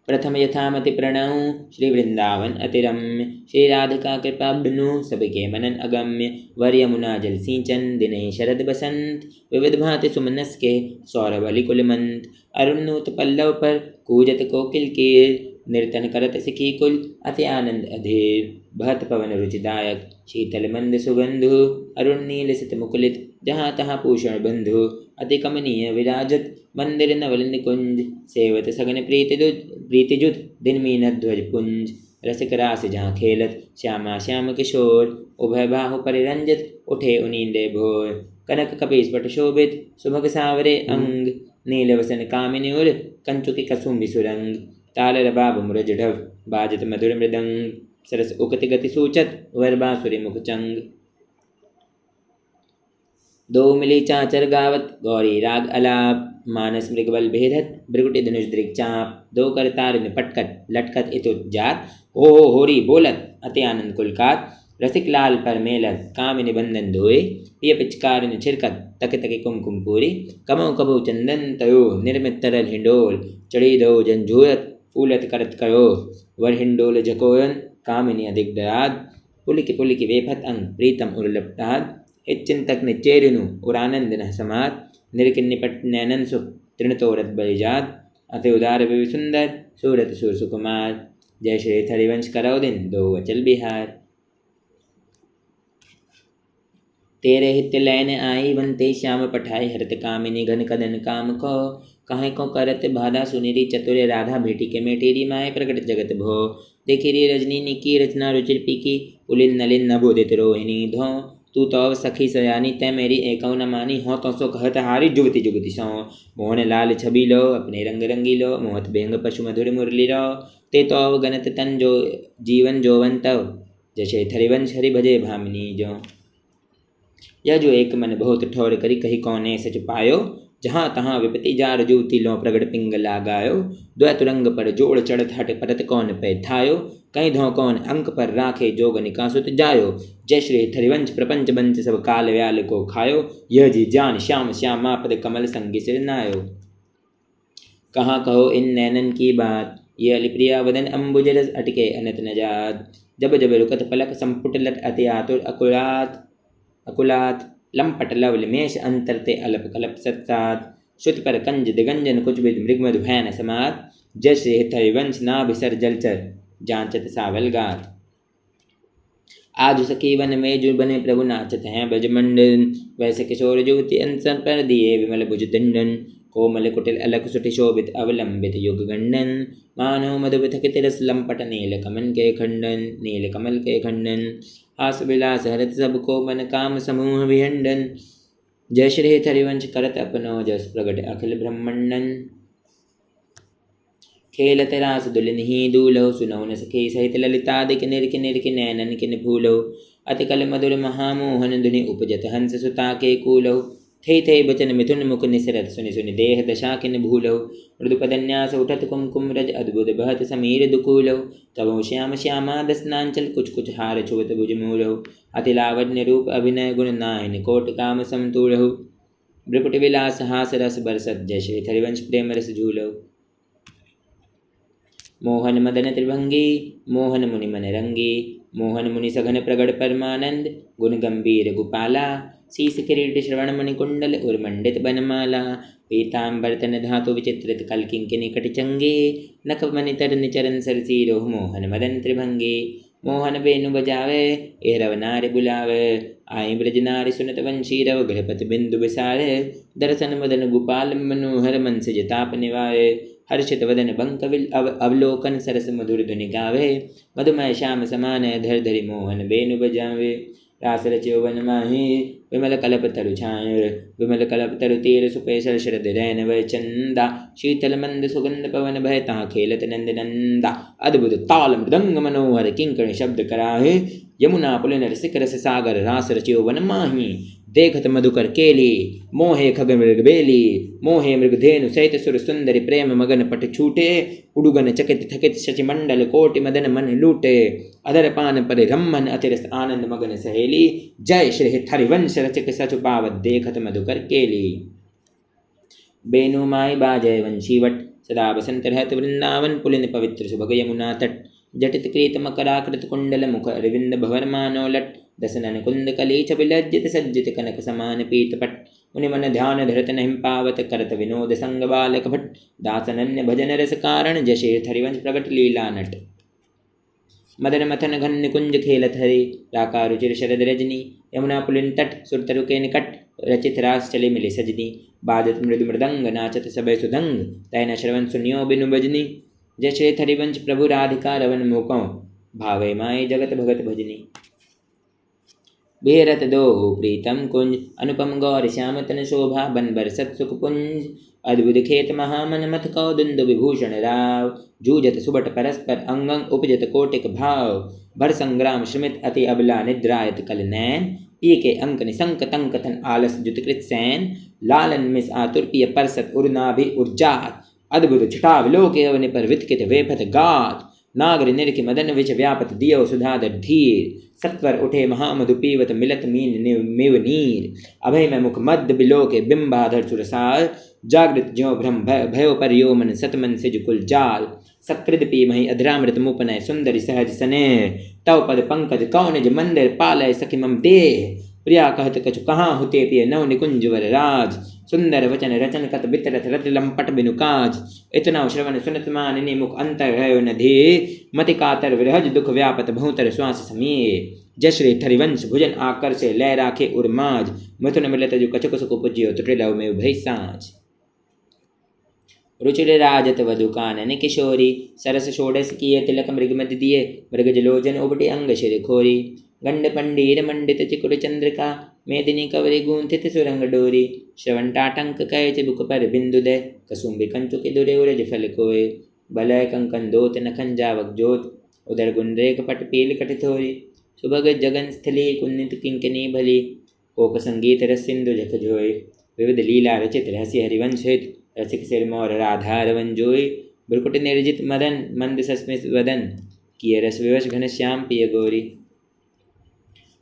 प्रथम यथामति प्रणऊ श्री वृंदावन अतिरम्य। श्री राधिका कृपा बिनु सबके मनन अगम्य। वर यमुना जल सिंचन दिन शरद बसंत। विविध भांति सुमनस के सौरभ अली कुलमंत। अरुणोत पल्लव पर कूजत कोकिल कीर। निर्तन करत सिखी कुल अति आनंद अधीर। बहत पवन रुचिदायक शीतल मंद सुगंधु। अरुण नील सित मुकुलित जहाँ तहाँ पूषण बंधु। अति कमनीय विराजत मंदिर नवल निकुंज। सेवत सगन प्रीतिजुत दिन मीनत ध्वज पुंज। रसिक रास जहाँ खेलत श्यामा श्याम किशोर। उभय बाहु परिरंजित उठे उनींदे भोर। कनक कपीस पट शोभित सुभग सावरे अंग। नील वसन कामिनी उर कंचुकी कसुम्बि सुरंग। ताल रबाब मुरज ढव बाजत मधुर मृदंग। सरस उकति गति सूचत वर बांसुरी मुख चंग। दो मिली चाचर गावत गौरी राग अलाप। मानस मृगबल भेदत भृगुटि धनुष दृग चाप। दो कर तारिन पटकट लटकत इतुत जात। हो होरी बोलत अति आनंद कुलकात। रसिक लाल पर मेलत कामिनी बंधन धोए। पिय पिचकारिन छिरकत तक तक कुमकुम पूरी। कमौ कबो चंदन तयो निर्मित तरल हिंडोल। चढ़ी दो जंझूरत फूलत करत करो। वर हिंडोल झकोयन कामिनी अधिक डराद। पुलिकी वेफत अंग प्रीतम उर्लपटाद। चिंतक ने चेरिनु उरानंद न समात। निरकिन निपट नैनन सुख तृणतोरत बलिजात। अति उदार विवि सुंदर सूरत सुर सुकुमार। जय श्री हरिवंश करौ दिन दो अचल बिहार। तेरे हित लैन आई बनते श्याम पठाई हरत कामिनी घन कदन काम को। कहे को करत बाधा सुनिरी चतुर राधा भेटी के मेटेरी माए प्रकट जगत भो। देखिरी रजनी निकी रचना रुचिर पीकी। उलिन नलिन नभोदित रोहिणी धो। तू तो सखी सयानी तै मेरी एकौ न मानी। हो तो सो कहत हारी जुगति जुगति सो। मोहन लाल छबी लो अपने रंग रंगी लो। मोहत बेंग पशु मधुर मुरली रो। ते तो गणत तन जो जीवन जोवन तव। जैसे हरिवंश हरि भजे भामिनी जो। यह जो एक मन बहुत ठौर करी कही कौने सच पायो। जहाँ तहाँ विपति जार जूती लो प्रगट पिंग लगायो। द्वैत रंग पर जोड़ चढ़त हट परत कौन पे थायो। कहीं धो कौन अंक पर राखे जोग निकासुत जायो। जय श्री हरिवंश प्रपंच बंच सब काल व्याल को खायो। यह जी जान श्याम श्यामा पद कमल संगी सिर नायो। कहाँ कहो इन नैनन की बात ये अलिप्रिया वदन अम्बुज रस अटके अनत न जात। जब जब रुकत पलक संपुट लट अति आतुर अकुलात। लंपट लवल मेष अंतर ते अलप कलप सत्सात। श्रुति पर कंज दिगंजन कुछ विद मृगमधु भैन समात। जय श्री हरिवंश नाभिसर जलचर जांचत सावल गात। आज सखी वन में जुर बने प्रभु नाचत हैं ब्रजमंडन। वैसे किशोर युवती अंसन पर दिए विमल भुज दंडन। कोमल कुटिल अलक सुटि शोभित अवलंबित युग गंडन। मानो मधुविथकित रस लंपट नील कमल के खंडन। हास विलास हरत सबको मन काम समूह विहंडन। जय श्री हरिवंश करत अपनो जस प्रगट अखिल ब्रह्मंडन। खेलत रास दुलिन ही दूलहो सुनौ न सखी सहित ललितादिक निरखि नैनन किन फूलो। अति कल मधुर महामोहन धुनि उपजत हंस सुता के कूलो। थे बचन मिथुन मुख निसरत सुनि सुनि देह दशा किन भूलो। मृदुपदन्यास उठत कुमकुम रज अद्भुत बहत समीर दुकूलो। तबो श्याम श्यामा दसनांचल कुछ हार छुवत भुज मूलो। अति लावण्य रूप अभिनय गुण नाहिन कोट काम समतूलहु। भ्रुकुट विलास हास रस बरसत, जय श्री हरिवंश प्रेम रस झूलो। मोहन मदन त्रिभंगी, मोहन मुनि मन रंगी, मोहन मुनि सघन प्रगड़ परमानंद, गुण गंभीर गोपाला, शीस किरीट श्रवण मणि कुंडल उर्मंडित बनमाला, पीताम्बर तन धातु विचित्रित कल किंकिनी कटिचंगे, नख मणि तरन चरण सरसीरो, मोहन मदन त्रिभंगी। मोहन बेनु बजावे, ए रव नारि बुलावे, आई ब्रज नारि सुनत वंशी रव गृहपति बिंदु विसारे, दर्शन मदन गोपाल मनोहर मन से जताप निवारे, हर्षित वदन बंकविल अवलोकन सरस मधुर धुनि गावे, मधुमय श्याम समान धर धरि मोहन बेनु बजावे। रास रचियो वन माही, विमल कलप तरु छाय, विमल कलप तरु तीर सुपेशल शरद रैन वय चंदा, शीतल मंद सुगंध पवन भय तहाँ खेलत नंद नंदा, अद्भुत ताल मृदंग मनोहर किंकण शब्द कराहे, यमुना पुलिन रसिक रस सागर रास रचियो वन माही, देखत मधुकर केली, मोहे खग मृग बेली, मोहे मृग धेनु सहित सुर सुंदरी प्रेम मगन पट छूटे, उडुगन चकित थकित शचि मंडल कोटि मदन मन लूटे, अधर पान पर रम्मन अतिरस आनंद मगन सहेली, जय श्री हरिवंश रचिक सचु पावत देखत मधुकर केली। बेनु माई बाजय वंशीवट, सदा बसंत रहत वृंदावन, पुलिन पवित्र सुभग यमुना तट, जटित क्रीत मकराकृत कुंडल मुख अरविंद भवर मानो लट, दसनन कुंद कलीच विलज्जित सज्जित कनक समान पीतपट, मुनि मन ध्यान धरत नहीं पावत, करत विनोद संग बालक भट, दासनन्य भजन रस कारण, जय श्री हरिवंश प्रगट लीला नट। मदन मथन घन निकुंज खेलत हरि, राका रुचिर शरद रजनी, यमुना पुलिन तट सुरतरु के निकट, रचित रास चले मिले सजनी, बाजत मृदु मृदंग नाचत सबय सुदंग, तैन श्रवण सुनियो बिनु बजनी, जय श्री हरिवंश प्रभु राधिका रवन मोको, भावे माए जगत भगत भजनी। बेरत दो प्रीतम कुंज, अनुपम गौर श्याम तन शोभा, बन बरसत सुख पुंज, अद्भुत खेत महामन मथ कौदुंद विभूषण राव, जूझत सुबट परस्पर अंगंग उपजत कोटिक भाव, भर संग्राम श्रमित अति अबला निद्रायत कल नैन, पी के अंक निसंक तंक तन आलस जुतकृत सैन, लालन मिस आतुर पिय परसत उर्नाभि उर्जात, अद्भुत छटावलोके अवनि पर वितकित वेफत गात, नागर निरखि मदन विच व्यापत दियो सुधाधर धीर, सत्वर उठे महामधु पीवत मिलत मीन मिव नीर, अभय में मुख मध्य बिलोके बिंबाधर सुरसाल, जागृत ज्यों भ्रम भयो पर यो मन सतमन सिज कुल जाल, सकृद पी मही अधरामृत मुपनय सुंदरी सहज स्नेह, तव पद पंकज कौनिज मंदिर पालय सखी मम देह, प्रिया कहत कछु कहाँ हुते पिय नव निकुंज वर राज, सुंदर वचन रचन कत बितरत रत लंपट बिनु काज, इतना श्रवण सुनत मानिनी मुख अंतर है नधे, मति कातर विरहज दुख व्यापत बहुतर श्वास समीये, जय श्री हरिवंश भुजन आकर से लय राखे उर्माज, मिथुन मिलत जो कछुक सुख पुजियो त्रिलव में भय साँझ। रुचिर राजत वधु कानन किशोरी, सरस षोडश किए तिलक मृगमद दिए, मृगज लोचन उबटे अंग शिर खोरी, गंड पंडीर मंडित चिकुर चंद्रिका, मेदिनी कवरी गूंथित सुरंग डोरी, श्रवण टाटंक कैच बुक पर बिंदु दय, कसुम्बि कंचुकि दुरे उरज फल कोय, बलय कंकन दोत नखन जावक जोत, उदर गुंडरेक पट पील कटिथोरी, सुभग जगन स्थली कुन्नित किंकिनी भली, कोक संगीत रस सिंधु झक झोय, विविध लीला रचित रहस्य हरिवंश हित, रसिक सिर मोर राधा रवन जोय, भ्रुकुट निर्जित मदन मंद सस्मित वदन, किए रस विवश घन श्याम पिय गोरी,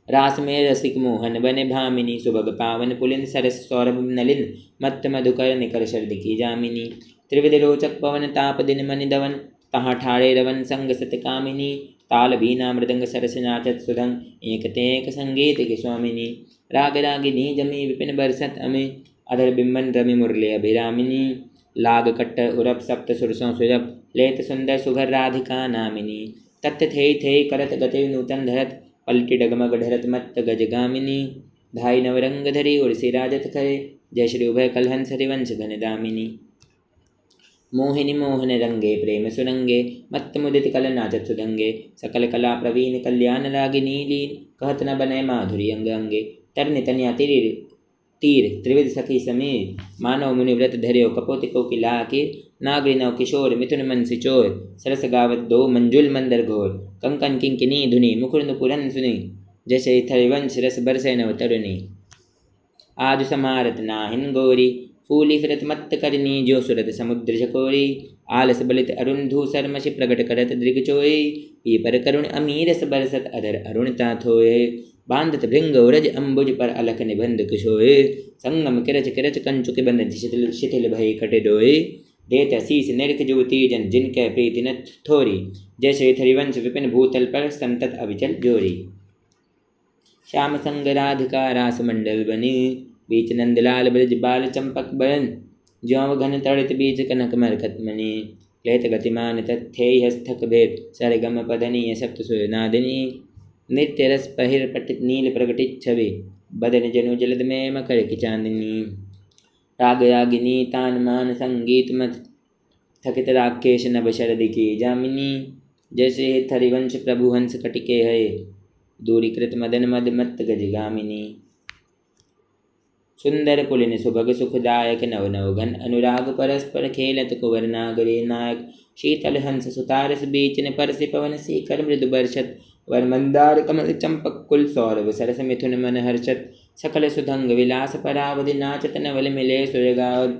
रास में रसिक मोहन बने भामिनी, सुभग पावन पुलिन सरस सौरभ नलिन, मत्त मधुकर निकर शरद की जामिनी, त्रिविध रोचक पवन ताप दिन मनि दवन, तहाँ ठाड़े रवन संग सत कामिनी, ताल बीना मृदंग सरस नाचत सुधंग, एक तेक संगीत की स्वामिनी, राग रागिनी जमी विपिन बरसत अमे, अधर बिंबन रमि मुरली अभिरामिनी, लाग कट्ट उरप सप्त सुरसों सुरप, लेत सुंदर सुघर राधिका नामिनी, तत्त थे करत गति नूतन धरत, पलटी डगमग ढरत मत्त गजगामिनी, धाई नवरंग धरी उर्सी राजत करे, जय श्री उभय कलहंस हरिवंश घन दामिनी। मोहिनी मोहन रंगे प्रेम सुरंगे, मत्त मुदित कल नाचत सुधंगे, सकल कला प्रवीण कल्याण रागिनी लीन, कहत न बने माधुरी अंग अंगे, तरनि तनिया तीर त्रिविध सखी समीर, मानव मुनि व्रत धर्यो कपोति कोकिला के, नागरी नव किशोर मिथुन मन सिचोर, सरस गावत दो मंजुल मंदर घोर, कंकन किंकिनी धुनि मुकुर नुपुरन सुनी, जैसे हरिवंश रस बरसे नव तरुणी, आज समारत नाहिन गोरी, फूली फिरत मत्त करनी जो सुरत समुद्र झकोरी, आलस बलित अरुण धूसर मशि प्रगट करत दृग चोई, पीपर करुण अमीरस बरसत अधर अरुणता थोए, बांधत भृंग उरज अम्बुज पर अलख निबंध किशोए। संगम किरच किरच कंचुक बंधन शिथिल शिथिल भय कटे डोए। देत शीस निरख जुवती जन जिनके प्रीति न थोरी। जैसे थरिवंश विपिन भूतल पर संतत अविचल जोरी। श्याम संग राधिका रास मंडल बनी। बीच नंदलाल ब्रज बाल चंपक बरन। ज्यों घन तड़ित बीच कनक मरकत मणि। क्लेत गतिमान तथ्य हस्तक भेद। सरगम पदनीय सप्त सुनादिनी। नृत्य रस पहिर पटित नील प्रगटित छवि। बदन जनु जलद में मकर की चांदनी। राग रागिनी तान मान संगीत मत। थकित राकेश नभ शरद की जामिनी। जैसे थरिवंश प्रभु हंस कटिके है। दूरीकृत मदन मद मत गजगामिनी। सुंदर पुलिन सुभग सुखदायक नव नव घन। अनुराग परस्पर खेलत कुंवर नागरी नायक। शीतल हंस सुतारस बीचन परसि पवन सीकर मृदु बर्षत। वर मंदार कमल चंपक कुल सौरभ सरस मिथुन मन हर्षत। सकल सुधंग विलास परावधि नाचत नवल मिले सुरगावत।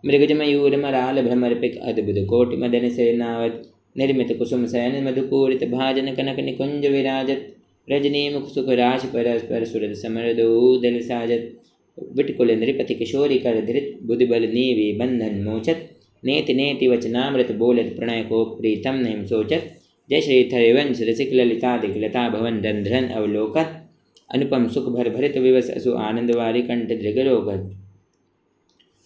मृगज मयूर मराल भ्रमर पिक अद्भुत कोटि मदन सेनावत। निर्मित कुसुम शयन मधुपूरित भाजन कनक निकुंज विराजत। रजनी मुख सुख राशि परस्पर सुरत समर दो दल साजत। विटकुल नृपति किशोरी कर धृत बुद्धिबल नीवि बंधन मोचत। नेति नेति वचनामृत बोलत प्रणय को प्रीतम नहीं सोचत। जय श्री थरिवंश रसिक ललिता दिखलता भवन रंध्रन अवलोकत। अनुपम सुख भर भरित विवस असु आनंद वारी कंठ दृग रोगत।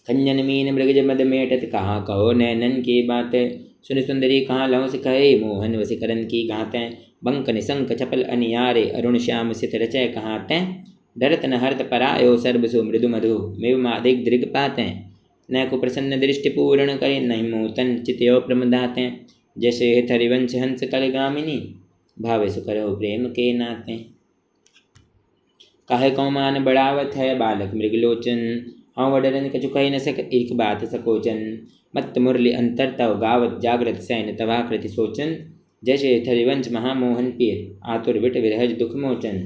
खंजन मीन मृगज मद मेटत कहाँ कहो नैनन की बातें। सुन सुंदरी कहाँ लहु सिखाए मोहन वसीकरण की गातें। बंक निशंक चपल अनियारे अरुण श्याम सित रचय कहाँ तैं। डरत न हरत परायो सर्वसु मृदु मधु मेव मादिक दृग पातें। न को प्रसन्न दृष्टि पूर्ण करे नहीं मोतन चितयो प्रमदातें। जैसे थरिवंश हंस कलगामिनी भावे सुकरहो प्रेम के नाते। काहे कौमान बढ़ावत है बालक मृगलोचन। हाँ वडरन कछु कही न सक एक बात सकोचन। मत मुरली अंतर तव गावत जागृत सैन तवाकृति सोचन। जैसे थरिवंश महामोहन पिय आतुर विट विरहज दुख मोचन।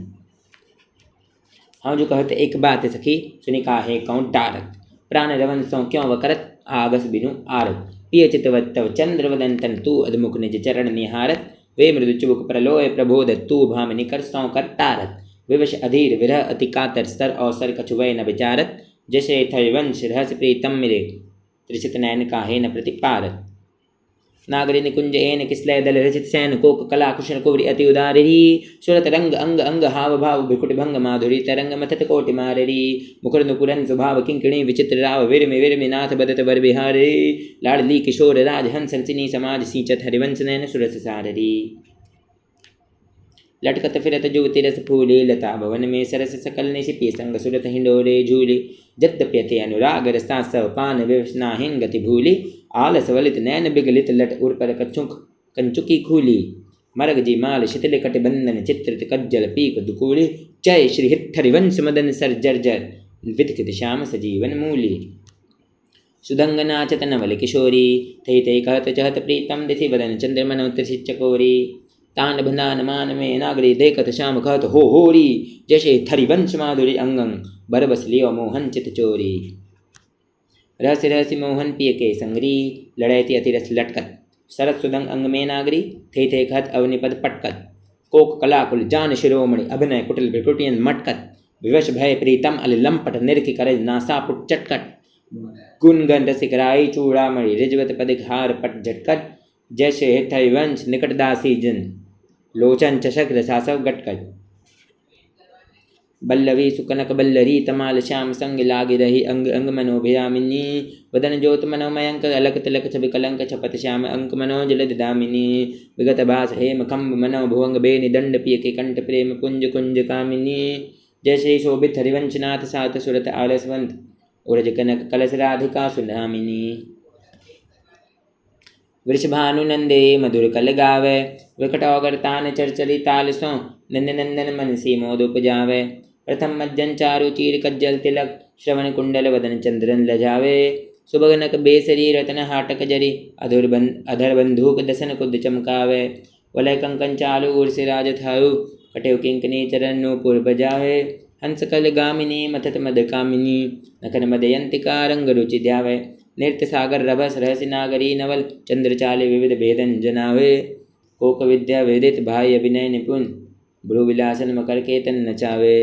हाँ जो कहते एक बात सखी सुनि काहे कौन टारत। प्राण रवन सौ क्यों वकरत आगस बिनु आरत। पिय चितवत तव चंद्र वदन तन तू अधमुख निज चरण निहारत। वे मृदु चुबुक प्रलोय प्रबोध तू भामिनी कर सौ कर टारत। विवश अधीर विरह अति कातर स्तर अवसर कछु वै न विचारत। जैसे थरिवंश रहस्य प्रीतम मिले त्रिषित नयन काहे न प्रतिपारत। नागरी निकुंज एन किसलय दल रचित सैन कोक कला कुशल कुवरी अति उदारी। सुरत रंग अंग अंग हाव भाव बिकुट भंग माधुरी तरंग मथत कोटि माररी। मुकुर नुपुरन स्वभाव किंकिणी विचित्र राव विरमि विरमि नाथ बदत बर बिहारी। लाडली किशोर राज हंस रचिनी समाज सींचत हरिवंश नयन सुरस साररी। लटकत फिरत जुवती रस फूले लता भवन में सरस सकल निशिपी संग सुरत हिंडोरे झूली। यद्यप्यते अनुराग रसा सव पान विवशनाहीन गति भूली। आलस वलित नैन बिगलित लट उर पर कछुक कंचुकी खूली। मरग जी माल शिथिल कट बंधन चित्रित कज्जल पीक दुकूली। जय श्री हिथरिवंश मदन सर जर्जर विदकित श्याम सजीवन मूली। सुदंग नाचत नवल किशोरी थई थई कहत चहत प्रीतम दिथि बदन चंद्र मनोत्र चकोरी। तान बंधान मान में नागरी देखत श्याम कहत हो होरी। जैसे थरिवंश माधुरी अंगंग बरबस लियो मोहन चित चोरी। रहस्य रहस्य मोहन पिय के संगरी लड़ैती अतिरस लटकत। सरत सुदंग अंग में नागरी थे थे कहत अवनिपद पटकत। कोक कलाकुल जान शिरोमणि अभिनय कुटिल भ्रिकुटियन मटकत। विवश भय प्रीतम अल लंपट निरखि करे नासापुट चटकट। गुनगन रसिक राई चूड़ामणि रिजवत पदिघार पट झटकट। जैसे थरिवंश निकट दासी जन लोचन चषक रसासव गटकट। बल्लवी सुकनक बल्लरी तमाल श्याम संग लागी रही अंग अंग मनोभिरामिनी। वदन ज्योत मनोमयंक अलक तिलक छवि कलंक छपत श्याम अंक मनोजलद दामिनी। विगत भास हेम खम्भ मनो भुवंग बेनि दंड पिय के कंठ प्रेम कुंज कुंज कामिनी। जैसे शोभित हरिवंशनाथ सात सुरत आलसवंत उरज कनक कलश राधिका सुधामिनी। वृषभानुनंदे मधुर कल गावे विकट औगर तान चरचरी ताल सो। नंद नंदन मन सी मोद उपजावे। प्रथम मज्जन चारु चीर कज्जल तिलक श्रवण कुंडल वदन चंद्रन लजावे। सुभगनक बेसरी रतन हाटक जरी अधर बंधुक दसन कुद चमकावे। वलय कंकन चालू उर्सि राज थायु कटेव किंकनी चरण नूपुर बजावे। हंस कल गामिनी मथत मद कामिनी नखन मदयंतिका रंग रुचि ध्यावे। नृत्य सागर रभस रहस्य नागरी नवल चंद्रचाले विविध भेदन जनावे। कोक विद्या वेदित भाई अभिनय निपुण भ्रु विलासन मकर केतन नचावे।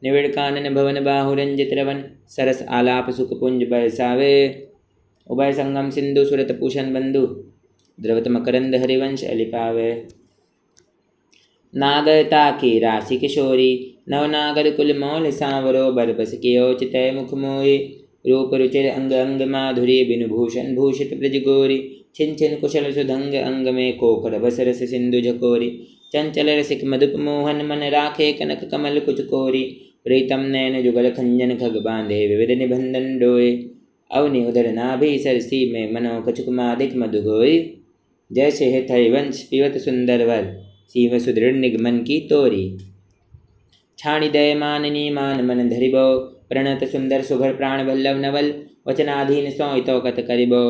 निविड़ कानन भवन बाहु रंजित रवन, सरस आलाप सुख पुंज बरसावे। उभय संगम सिंधु सुरत पूषण बंधु, द्रवत मकरंद हरिवंश अलिपावे। नागरता की राशि किशोरी, नवनागर कुल मौल सांवरो, बरबस कियो चितय मुख मोहि। रूप रुचिर अंग अंग माधुरी, बिनु भूषण भूषित ब्रज गोरी। छिन छिन कुशल सुधंग अंग में, कोकर बसरस सिंधु झकोरी। चंचल रसिक मधुप मोहन, मन राखे कनक कमल कुच कोरी। प्रीतम नैन जुगल खंजन खग बांधे, विविध निबंधन डोए। अवनि उदर नाभि सरसी में, मनो कछुक मादिक मधु गोई। जैसे है हरिवंश पीवत सुंदर वर, सीव सुदृढ़ निगमन की तोरी। छाणी दय माननी मान मन धरिबो, प्रणत सुंदर सुघर प्राण वल्लभ नवल। वचनाधीन सौतो कत करिबो,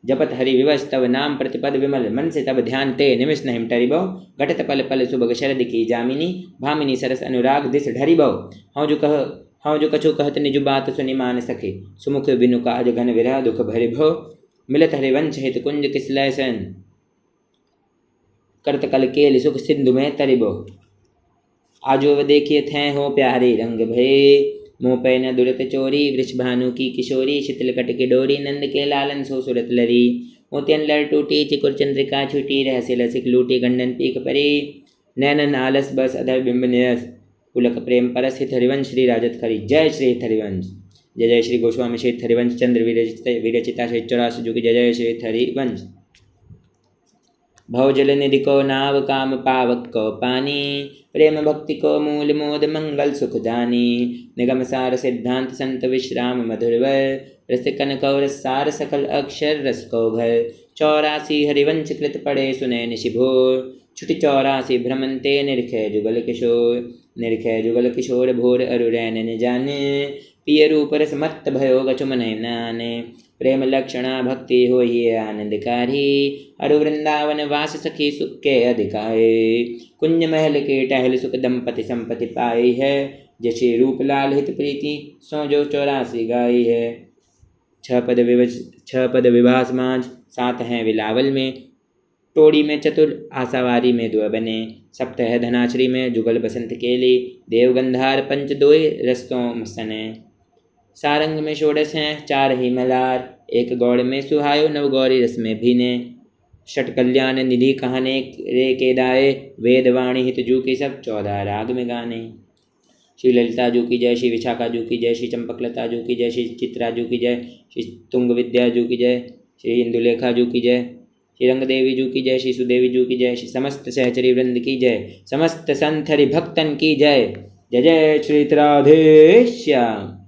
जपत हरि विवश तव नाम प्रतिपद विमल। मन से तब ध्यान ते निमिष नहीं टरिबो, घटत पल पल सुबह शरद की जामिनी। भामिनी सरस अनुराग दिस ढरिबो, हौं जो कछु कहत निज बात सुनि मान सके। सुमुख बिनु काज घन विरह दुख भरिभो, मिलत हरिवंश हित कुंज किसलय सन। करत कल केल सुख सिंधु में तरिबो, आजो व देखिए थे हो प्यारे रंग भये। मोह पै न दुरत चोरी, वृष भानु की किशोरी। शीतल कट की डोरी, नंद के लालन सो सुरत लरी। मोतियन लड़ टूटी, चिकुर चंद्रिका छूटी। रहस्य लसिक लूटी, गंडन पीक परी। नैनन आलस बस अधर बिंब निरस, पुलक प्रेम परस। हित हरिवंश श्री राजत खरी, जय श्री हित हरिवंश। जय जय श्री गोस्वामी श्री हित हरिवंश चंद्र विरचिता श्री 84 जुग। जय जय श्री हित हरिवंश। भवजल निधि को नाव, काम पावक को पानी। प्रेम भक्ति को मूल, मोद मंगल सुख दानी। निगम सार सिद्धांत संत विश्राम मधुर वर, रस कनक रसार सकल अक्षर रस को घर। 84 हरिवंश कृत पड़े सुने निशिभोर, छुटि 84 भ्रमंते निरखे जुगल किशोर। निरखे जुगल किशोर भोर अरु रैन न जाने, पिय रूप रस मत्त भयो गछु मन नाने। प्रेम लक्षणा भक्ति हो ही आनंदकारी, अरु वृंदावन वास सखी सुख के अधिकारे। कुंज महल के टहल सुख दंपति संपत्ति पाई है, जैसे रूप लाल हित प्रीति सो जो 84 गाई है। 6 पद विभास मांझ, 7 हैं विलावल में। टोड़ी में चतुर, आशावारी में दुआ बने। सप्त है धनाश्री में, जुगल बसंत केली। देवगंधार पंच दोए रस्तों मसने। सारंग में 16 हैं, 4 ही मलार। एक गौड़ में सुहायो, नव गौरी रस में भीने। षट कल्याण निधि कहाने रे के दाए, वेदवाणी हित जू की सब 14 राग में गाने। श्री ललिता जू की जय, श्री विशाखा जू की जय, श्री चंपकलता जू की जय, श्री चित्रा जू की जय, श्री तुंग विद्या जू की जय, श्री इंदुलेखा जू की जय, श्री रंगदेवी जू की जय, श्री सुदेवी जू की जय, श्री समस्त सहचरी वृंद की जय, समस्त संत हरि भक्तन की जय। जय जय श्री राधे श्याम।